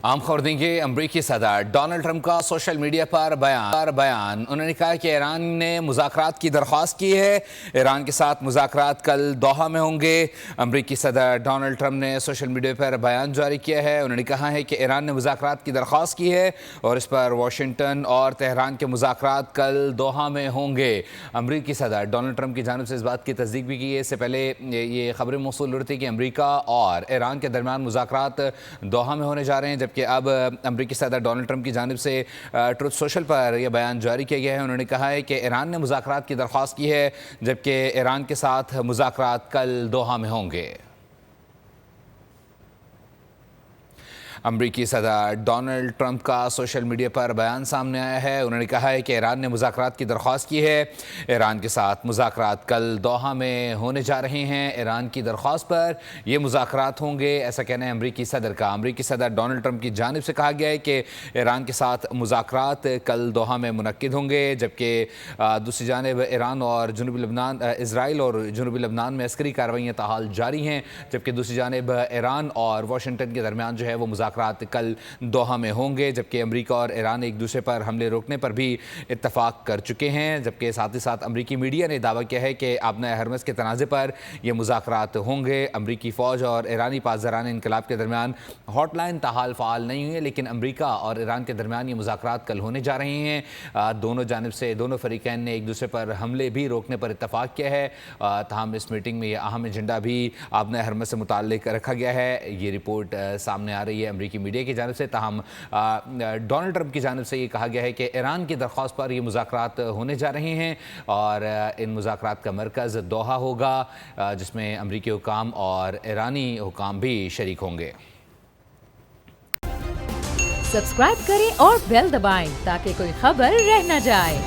عام خبر دیں گے امریکی صدر ڈونلڈ ٹرمپ کا سوشل میڈیا پر بیان انہوں نے کہا کہ ایران نے مذاکرات کی درخواست کی ہے، ایران کے ساتھ مذاکرات کل دوحہ میں ہوں گے۔ امریکی صدر ڈونلڈ ٹرمپ نے سوشل میڈیا پر بیان جاری کیا ہے، انہوں نے کہا ہے کہ ایران نے مذاکرات کی درخواست کی ہے اور اس پر واشنگٹن اور تہران کے مذاکرات کل دوحہ میں ہوں گے۔ امریکی صدر ڈونلڈ ٹرمپ کی جانب سے اس بات کی تصدیق بھی کی ہے، اس سے پہلے یہ خبریں موصول ہو رہی تھی کہ امریکہ اور ایران کے درمیان مذاکرات دوحہ میں ہونے جا رہے ہیں، جبکہ اب امریکی صدر ڈونلڈ ٹرمپ کی جانب سے ٹروتھ سوشل پر یہ بیان جاری کیا گیا ہے۔ انہوں نے کہا ہے کہ ایران نے مذاکرات کی درخواست کی ہے، جبکہ ایران کے ساتھ مذاکرات کل دوحہ میں ہوں گے۔ امریکی صدر ڈونلڈ ٹرمپ کا سوشل میڈیا پر بیان سامنے آیا ہے، انہوں نے کہا ہے کہ ایران نے مذاکرات کی درخواست کی ہے، ایران کے ساتھ مذاکرات کل دوحہ میں ہونے جا رہے ہیں، ایران کی درخواست پر یہ مذاکرات ہوں گے، ایسا کہنا ہے امریکی صدر کا۔ امریکی صدر ڈونلڈ ٹرمپ کی جانب سے کہا گیا ہے کہ ایران کے ساتھ مذاکرات کل دوحہ میں منعقد ہوں گے، جبکہ دوسری جانب ایران اور جنوبی لبنان اسرائیل اور جنوبی لبنان میں عسکری کارروائیاں تاحال جاری ہیں، جبکہ دوسری جانب ایران اور واشنگٹن کے درمیان جو ہے وہ مذاکرات کل دوحہ میں ہوں گے، جبکہ امریکہ اور ایران ایک دوسرے پر حملے روکنے پر بھی اتفاق کر چکے ہیں، جبکہ ساتھ ہی ساتھ امریکی میڈیا نے دعویٰ کیا ہے کہ آبنۂ ہرمز کے تنازع پر یہ مذاکرات ہوں گے۔ امریکی فوج اور ایرانی پاسداران انقلاب کے درمیان ہاٹ لائن تاحال فعال نہیں ہوئی ہے، لیکن امریکہ اور ایران کے درمیان یہ مذاکرات کل ہونے جا رہے ہیں۔ دونوں جانب سے دونوں فریقین نے ایک دوسرے پر حملے بھی روکنے پر اتفاق کیا ہے، تاہم اس میٹنگ میں یہ اہم ایجنڈا بھی آبنۂ ہرمز سے متعلق رکھا گیا ہے۔ یہ رپورٹ سامنے آ رہی ہے امریکی میڈیا کی جانب سے، تاہم ڈونلڈ ٹرمپ کی جانب سے یہ کہا گیا ہے کہ ایران کی درخواست پر یہ مذاکرات ہونے جا رہے ہیں اور ان مذاکرات کا مرکز دوحہ ہوگا، جس میں امریکی حکام اور ایرانی حکام بھی شریک ہوں گے۔ سبسکرائب کریں اور بیل دبائیں تاکہ کوئی خبر رہ نہ جائے۔